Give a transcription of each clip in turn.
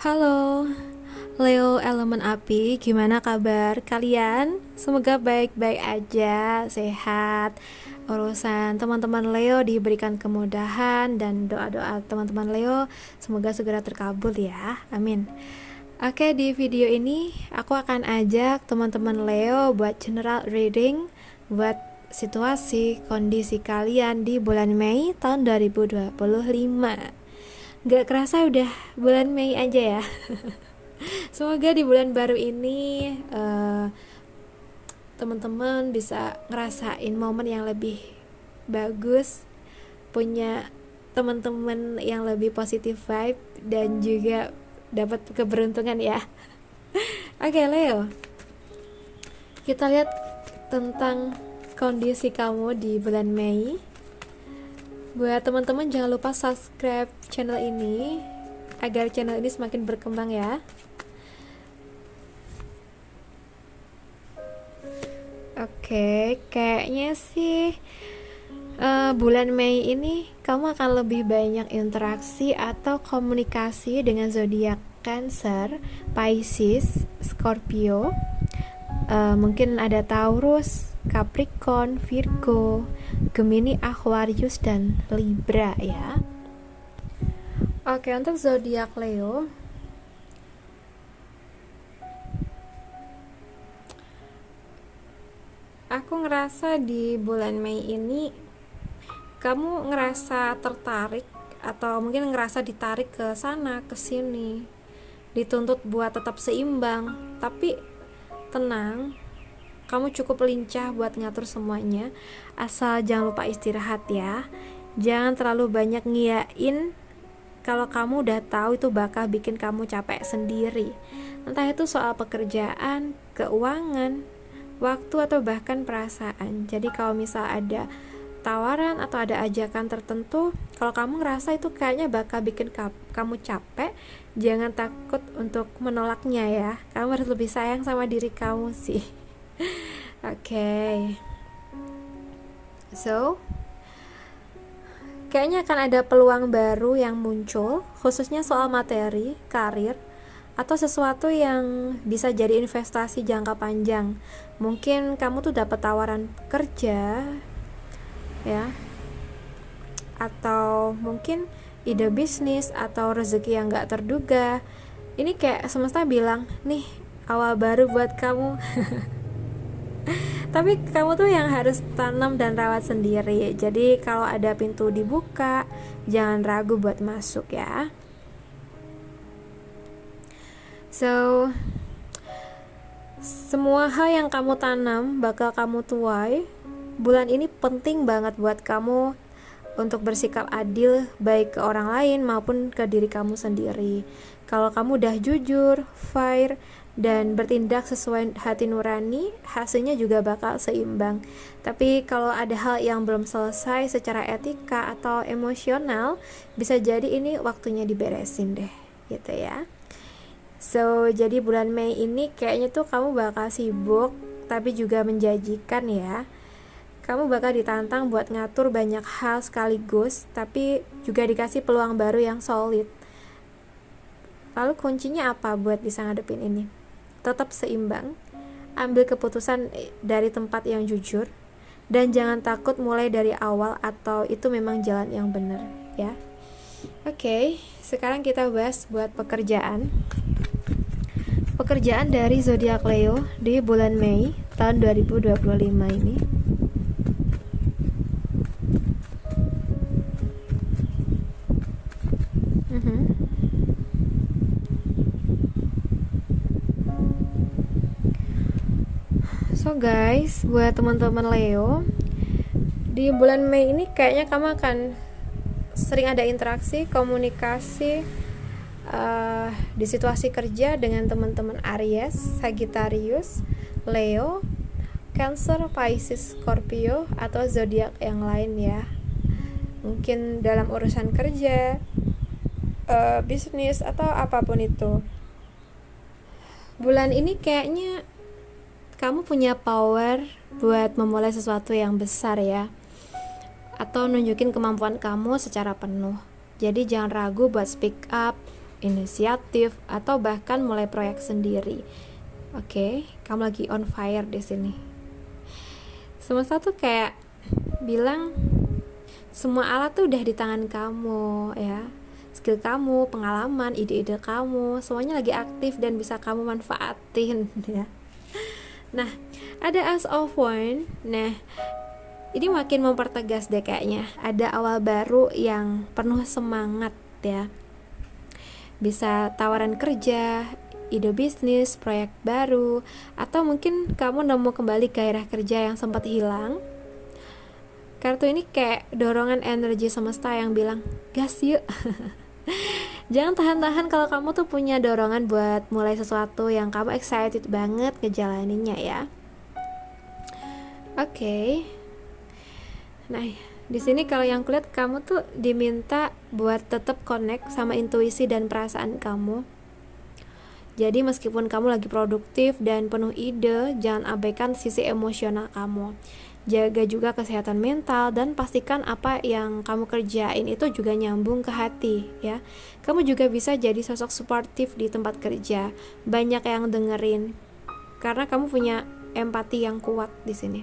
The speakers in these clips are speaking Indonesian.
Halo, Leo elemen api, gimana kabar kalian? Semoga baik-baik aja, sehat. Urusan teman-teman Leo diberikan kemudahan dan doa-doa teman-teman Leo semoga segera terkabul ya. Amin. Oke, di video ini aku akan ajak teman-teman Leo buat general reading buat situasi kondisi kalian di bulan Mei tahun 2025. Gak kerasa udah bulan Mei aja ya. Semoga di bulan baru ini teman-teman bisa ngerasain momen yang lebih bagus, punya teman-teman yang lebih positif vibe dan juga dapat keberuntungan ya. Oke, Leo, kita lihat tentang kondisi kamu di bulan Mei. Buat teman-teman jangan lupa subscribe channel ini agar channel ini semakin berkembang ya. Oke, kayaknya sih bulan Mei ini kamu akan lebih banyak interaksi atau komunikasi dengan zodiak Cancer, Pisces, Scorpio. Mungkin ada Taurus, Capricorn, Virgo, Gemini, Aquarius, dan Libra ya. Oke, untuk zodiak Leo, aku ngerasa di bulan Mei ini kamu ngerasa tertarik atau mungkin ngerasa ditarik ke sana ke sini, dituntut buat tetap seimbang, tapi tenang, kamu cukup lincah buat ngatur semuanya, asal jangan lupa istirahat ya. Jangan terlalu banyak ngiyain kalau kamu udah tahu itu bakal bikin kamu capek sendiri, entah itu soal pekerjaan, keuangan, waktu, atau bahkan perasaan. Jadi kalau misal ada tawaran atau ada ajakan tertentu, kalau kamu ngerasa itu kayaknya bakal bikin kamu capek, jangan takut untuk menolaknya ya. Kamu harus lebih sayang sama diri kamu sih. Oke. So, kayaknya akan ada peluang baru yang muncul, khususnya soal materi, karir, atau sesuatu yang bisa jadi investasi jangka panjang. Mungkin kamu tuh dapat tawaran kerja ya, atau mungkin ide bisnis atau rezeki yang gak terduga. Ini kayak semesta bilang, nih awal baru buat kamu. Tapi kamu tuh yang harus tanam dan rawat sendiri. Jadi kalau ada pintu dibuka, jangan ragu buat masuk ya. So, semua hal yang kamu tanam bakal kamu tuai. Bulan ini penting banget buat kamu untuk bersikap adil baik ke orang lain maupun ke diri kamu sendiri. Kalau kamu udah jujur, fair, dan bertindak sesuai hati nurani, hasilnya juga bakal seimbang. Tapi kalau ada hal yang belum selesai secara etika atau emosional, bisa jadi ini waktunya diberesin deh, gitu ya. So, jadi bulan Mei ini kayaknya tuh kamu bakal sibuk, tapi juga menjanjikan ya. Kamu bakal ditantang buat ngatur banyak hal sekaligus, tapi juga dikasih peluang baru yang solid. Lalu kuncinya apa buat bisa ngadepin ini? Tetap seimbang, ambil keputusan dari tempat yang jujur, dan jangan takut mulai dari awal atau itu memang jalan yang benar ya. Oke, sekarang kita bahas buat pekerjaan. Pekerjaan dari zodiak Leo di bulan Mei tahun 2025 ini. So guys, buat teman-teman Leo, di bulan Mei ini kayaknya kamu akan sering ada interaksi, komunikasi di situasi kerja dengan teman-teman Aries, Sagittarius, Leo, Cancer, Pisces, Scorpio, atau zodiak yang lain ya. Mungkin dalam urusan kerja, bisnis, atau apapun itu. Bulan ini kayaknya kamu punya power buat memulai sesuatu yang besar ya, atau nunjukin kemampuan kamu secara penuh. Jadi jangan ragu buat speak up, inisiatif, atau bahkan mulai proyek sendiri. Oke, kamu lagi on fire di sini. Semesta tuh kayak bilang semua alat tuh udah di tangan kamu ya. Skill kamu, pengalaman, ide-ide kamu, semuanya lagi aktif dan bisa kamu manfaatin ya. Nah, ada Ace of Wands. Nah, ini makin mempertegas deh kayaknya. Ada awal baru yang penuh semangat ya. Bisa tawaran kerja, ide bisnis, proyek baru, atau mungkin kamu nemu kembali gairah kerja yang sempat hilang. Kartu ini kayak dorongan energi semesta yang bilang, gas yuk. Jangan tahan-tahan kalau kamu tuh punya dorongan buat mulai sesuatu yang kamu excited banget ngejalaninnya ya. Oke. Nah, di sini kalau yang kulihat kamu tuh diminta buat tetap connect sama intuisi dan perasaan kamu. Jadi meskipun kamu lagi produktif dan penuh ide, jangan abaikan sisi emosional kamu. Jaga juga kesehatan mental dan pastikan apa yang kamu kerjain itu juga nyambung ke hati ya. Kamu juga bisa jadi sosok suportif di tempat kerja. Banyak yang dengerin karena kamu punya empati yang kuat di sini.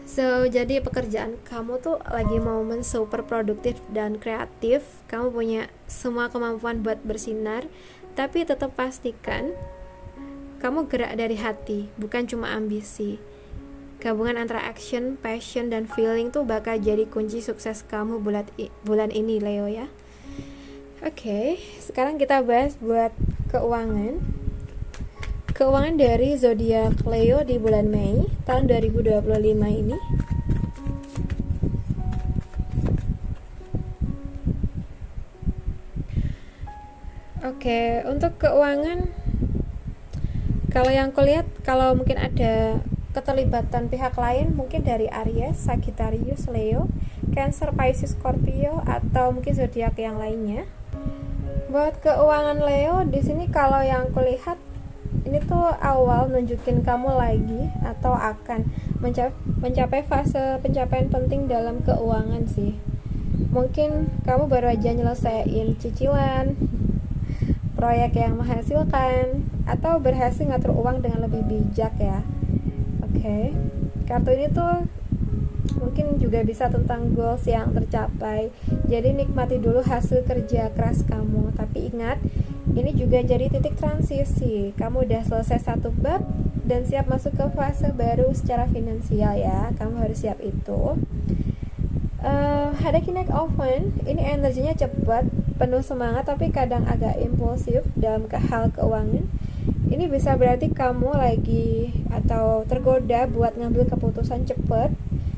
So, jadi pekerjaan kamu tuh lagi momen super produktif dan kreatif. Kamu punya semua kemampuan buat bersinar, tapi tetap pastikan kamu gerak dari hati, bukan cuma ambisi. Gabungan antara action, passion, dan feeling tuh bakal jadi kunci sukses kamu bulan ini, Leo ya. Oke, sekarang kita bahas buat keuangan. Keuangan dari zodiak Leo di bulan Mei tahun 2025 ini. Oke, untuk keuangan, kalau yang kulihat, kalau mungkin ada keterlibatan pihak lain, mungkin dari Aries, Sagittarius, Leo, Cancer, Pisces, Scorpio, atau mungkin zodiak yang lainnya. Buat keuangan Leo di sini, kalau yang kulihat ini tuh awal nunjukin kamu lagi atau akan mencapai fase pencapaian penting dalam keuangan sih. Mungkin kamu baru aja nyelesain cicilan, proyek yang menghasilkan, atau berhasil ngatur uang dengan lebih bijak ya. Oke, kartu ini tuh mungkin juga bisa tentang goals yang tercapai. Jadi nikmati dulu hasil kerja keras kamu. Tapi ingat, ini juga jadi titik transisi. Kamu udah selesai satu bab dan siap masuk ke fase baru secara finansial ya. Kamu harus siap itu. Ada Knight of Wands. Ini energinya cepat, penuh semangat, tapi kadang agak impulsif dalam hal keuangan. Ini bisa berarti kamu lagi atau tergoda buat ngambil keputusan cepat.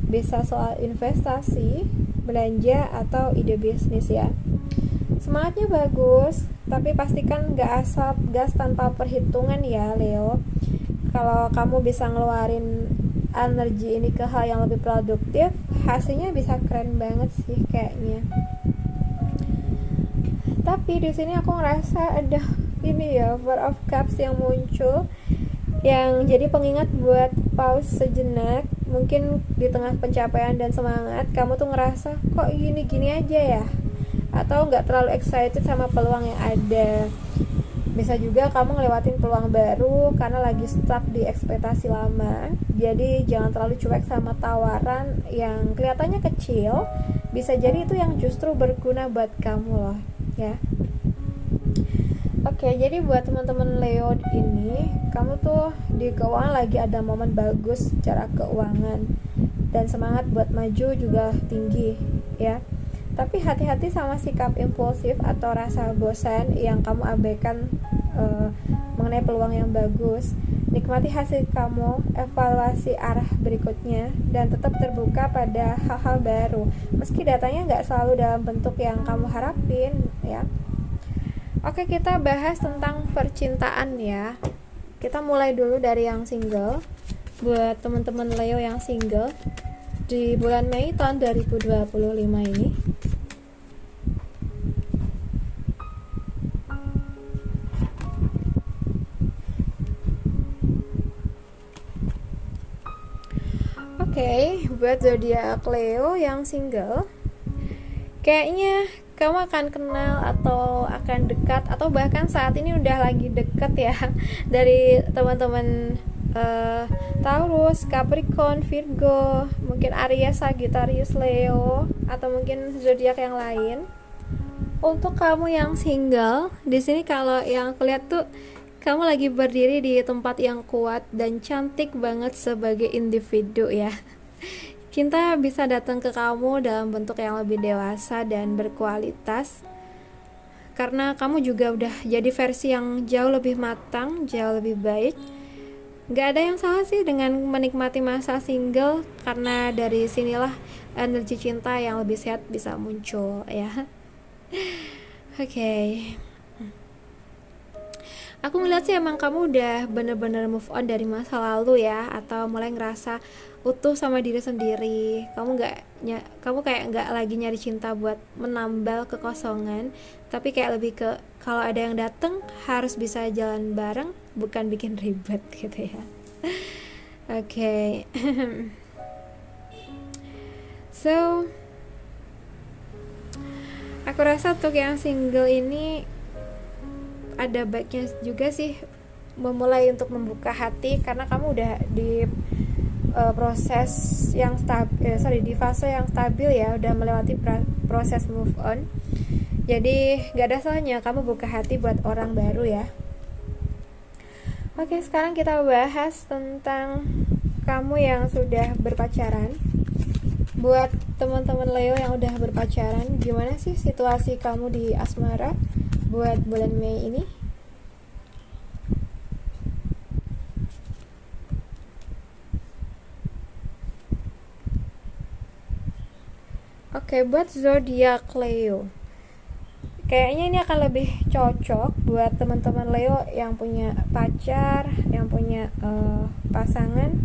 Bisa soal investasi, belanja, atau ide bisnis ya. Semangatnya bagus, tapi pastikan gak asal gas tanpa perhitungan ya, Leo. Kalau kamu bisa ngeluarin energi ini ke hal yang lebih produktif, hasilnya bisa keren banget sih kayaknya. Tapi di sini aku ngerasa ada ini ya, Four of Cups yang muncul, yang jadi pengingat buat pause sejenak. Mungkin di tengah pencapaian dan semangat, kamu tuh ngerasa kok gini-gini aja ya, atau nggak terlalu excited sama peluang yang ada. Bisa juga kamu ngelewatin peluang baru karena lagi stuck di ekspektasi lama. Jadi jangan terlalu cuek sama tawaran yang kelihatannya kecil. Bisa jadi itu yang justru berguna buat kamu loh ya. Oke, jadi buat teman-teman Leo ini, kamu tuh di keuangan lagi ada momen bagus secara keuangan, dan semangat buat maju juga tinggi ya. Tapi hati-hati sama sikap impulsif atau rasa bosan yang kamu abaikan mengenai peluang yang bagus. Nikmati hasil kamu, evaluasi arah berikutnya, dan tetap terbuka pada hal-hal baru meski datanya nggak selalu dalam bentuk yang kamu harapin ya. Oke, kita bahas tentang percintaan ya. Kita mulai dulu dari yang single. Buat teman-teman Leo yang single di bulan Mei tahun 2025 ini, buat zodiak Leo yang single, kayaknya kamu akan kenal atau akan dekat atau bahkan saat ini udah lagi deket ya dari teman-teman Taurus, Capricorn, Virgo, mungkin Aries, Sagittarius, Leo, atau mungkin zodiak yang lain. Untuk kamu yang single, di sini kalau yang aku lihat tuh kamu lagi berdiri di tempat yang kuat dan cantik banget sebagai individu ya. Cinta bisa datang ke kamu dalam bentuk yang lebih dewasa dan berkualitas. Karena kamu juga udah jadi versi yang jauh lebih matang, jauh lebih baik. Gak ada yang salah sih dengan menikmati masa single, karena dari sinilah energi cinta yang lebih sehat bisa muncul ya. Oke. Aku ngeliat sih emang kamu udah bener-bener move on dari masa lalu ya, atau mulai ngerasa utuh sama diri sendiri. Kamu kayak nggak lagi nyari cinta buat menambal kekosongan, tapi kayak lebih ke kalau ada yang dateng harus bisa jalan bareng, bukan bikin ribet gitu ya. Oke. So, aku rasa untuk yang single ini ada baiknya juga sih memulai untuk membuka hati, karena kamu udah di proses yang di fase yang stabil ya, udah melewati proses move on. Jadi gak ada salahnya kamu buka hati buat orang baru ya. Oke, sekarang kita bahas tentang kamu yang sudah berpacaran. Buat teman-teman Leo yang udah berpacaran, gimana sih situasi kamu di asmara buat bulan Mei ini? Oke, buat zodiak Leo, kayaknya ini akan lebih cocok buat teman-teman Leo yang punya pacar, yang punya pasangan,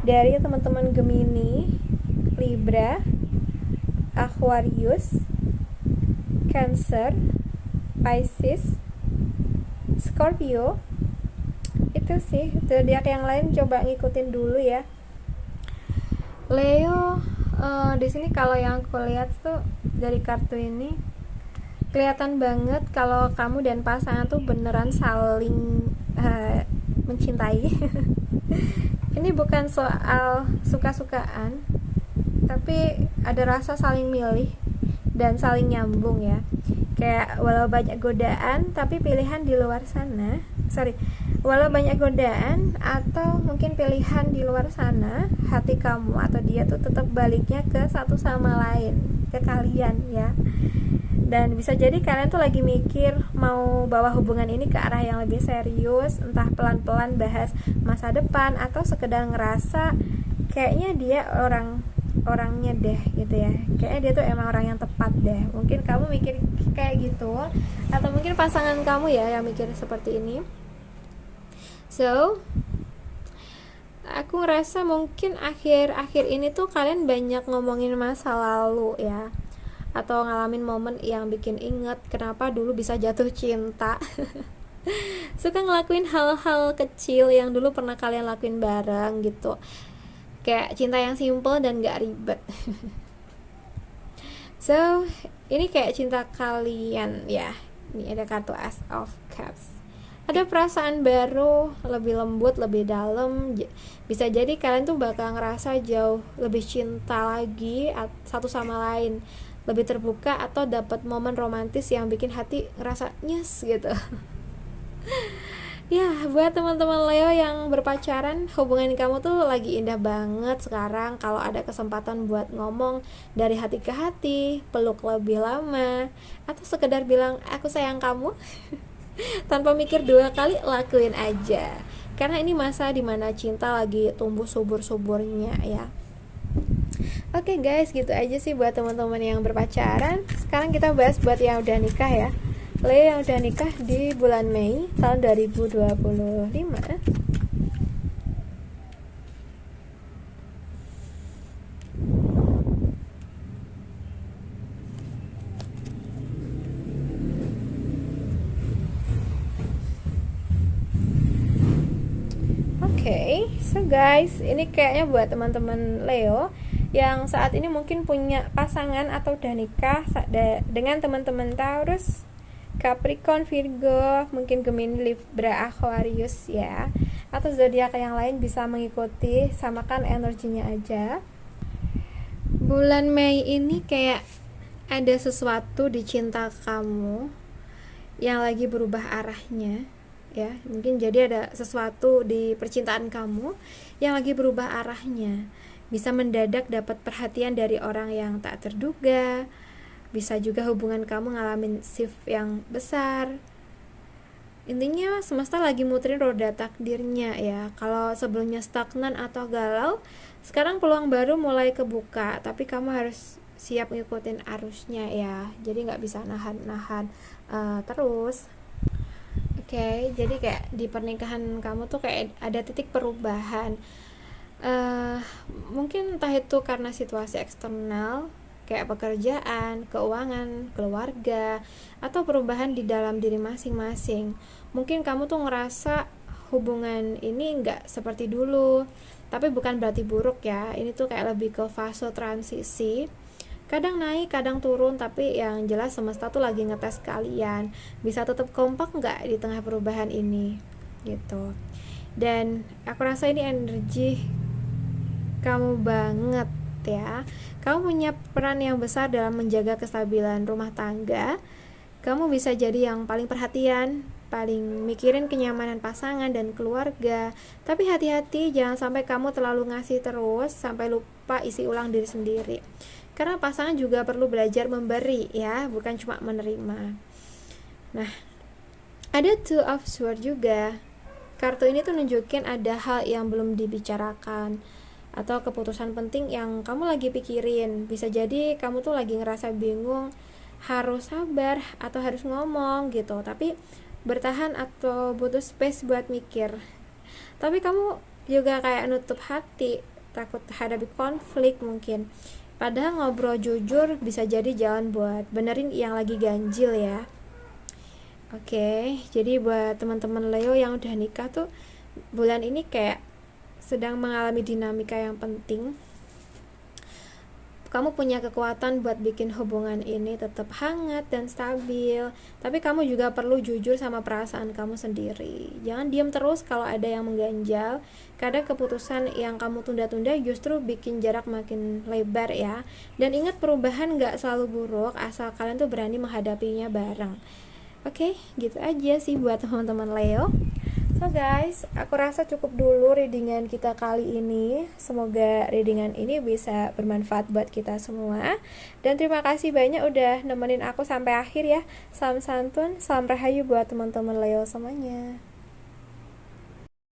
dari teman-teman Gemini, Libra, Aquarius, Cancer, Pisces, Scorpio. Itu sih zodiak yang lain, coba ngikutin dulu ya. Leo, di sini kalau yang aku lihat tuh dari kartu ini kelihatan banget kalau kamu dan pasangan tuh beneran saling mencintai. Ini bukan soal suka-sukaan, tapi ada rasa saling milih dan saling nyambung ya. Kayak walau banyak godaan, tapi pilihan di luar sana. Walau banyak godaan atau mungkin pilihan di luar sana, hati kamu atau dia tuh tetap baliknya ke satu sama lain, ke kalian ya. Dan bisa jadi kalian tuh lagi mikir mau bawa hubungan ini ke arah yang lebih serius, entah pelan-pelan bahas masa depan atau sekedar ngerasa kayaknya dia orangnya deh gitu ya, kayaknya dia tuh emang orang yang tepat deh. Mungkin kamu mikir kayak gitu, atau mungkin pasangan kamu ya yang mikir seperti ini. So, aku ngerasa mungkin akhir-akhir ini tuh kalian banyak ngomongin masa lalu ya, atau ngalamin momen yang bikin inget kenapa dulu bisa jatuh cinta. Suka ngelakuin hal-hal kecil yang dulu pernah kalian lakuin bareng gitu, kayak cinta yang simple dan gak ribet. So, ini kayak cinta kalian ya. Ini ada kartu Ace of Cups. Ada perasaan baru, lebih lembut, lebih dalam. Bisa jadi kalian tuh bakal ngerasa jauh lebih cinta lagi satu sama lain, lebih terbuka, atau dapat momen romantis yang bikin hati ngerasa nyes gitu. Ya, buat teman-teman Leo yang berpacaran, hubungan kamu tuh lagi indah banget sekarang. Kalau ada kesempatan buat ngomong dari hati ke hati, peluk lebih lama, atau sekedar bilang aku sayang kamu, tanpa mikir dua kali, lakuin aja. Karena ini masa dimana cinta lagi tumbuh subur-suburnya ya. Oke guys, gitu aja sih buat teman-teman yang berpacaran. Sekarang kita bahas buat yang udah nikah ya. Leo yang udah nikah di bulan Mei tahun 2025. So guys, ini kayaknya buat teman-teman Leo yang saat ini mungkin punya pasangan atau udah nikah dengan teman-teman Taurus, Capricorn, Virgo, mungkin Gemini, Libra, Aquarius ya, atau zodiak yang lain bisa mengikuti, samakan energinya aja. Bulan Mei ini kayak ada sesuatu di cinta kamu yang lagi berubah arahnya ya. Mungkin jadi ada sesuatu di percintaan kamu yang lagi berubah arahnya. Bisa mendadak dapat perhatian dari orang yang tak terduga. Bisa juga hubungan kamu ngalamin shift yang besar. Intinya semesta lagi muterin roda takdirnya ya. Kalau sebelumnya stagnan atau galau, sekarang peluang baru mulai kebuka, tapi kamu harus siap ngikutin arusnya ya. Jadi nggak bisa nahan-nahan terus. Oke, jadi kayak di pernikahan kamu tuh kayak ada titik perubahan. Mungkin entah itu karena situasi eksternal kayak pekerjaan, keuangan, keluarga, atau perubahan di dalam diri masing-masing. Mungkin kamu tuh ngerasa hubungan ini nggak seperti dulu, tapi bukan berarti buruk ya. Ini tuh kayak lebih ke fase transisi. Kadang naik, kadang turun, tapi yang jelas semesta tuh lagi ngetes kalian. Bisa tetap kompak nggak di tengah perubahan ini, gitu. Dan aku rasa ini energi kamu banget ya. Kamu punya peran yang besar dalam menjaga kestabilan rumah tangga. Kamu bisa jadi yang paling perhatian, paling mikirin kenyamanan pasangan dan keluarga. Tapi hati-hati, jangan sampai kamu terlalu ngasih terus sampai lupa isi ulang diri sendiri. Karena pasangan juga perlu belajar memberi ya, bukan cuma menerima. Nah, ada Two of Swords juga. Kartu ini tuh nunjukin ada hal yang belum dibicarakan atau keputusan penting yang kamu lagi pikirin. Bisa jadi kamu tuh lagi ngerasa bingung harus sabar atau harus ngomong gitu, tapi bertahan atau butuh space buat mikir. Tapi kamu juga kayak nutup hati, takut hadapi konflik mungkin. Padahal ngobrol jujur bisa jadi jalan buat benerin yang lagi ganjil ya. Oke, jadi buat teman-teman Leo yang udah nikah tuh bulan ini kayak sedang mengalami dinamika yang penting. Kamu punya kekuatan buat bikin hubungan ini tetap hangat dan stabil, tapi kamu juga perlu jujur sama perasaan kamu sendiri. Jangan diam terus kalau ada yang mengganjal. Kadang keputusan yang kamu tunda-tunda justru bikin jarak makin lebar ya. Dan ingat, perubahan gak selalu buruk asal kalian tuh berani menghadapinya bareng. Oke, gitu aja sih buat teman-teman Leo. So guys, aku rasa cukup dulu readingan kita kali ini. Semoga readingan ini bisa bermanfaat buat kita semua. Dan terima kasih banyak udah nemenin aku sampai akhir ya. Salam santun, salam rahayu buat teman-teman Leo semuanya.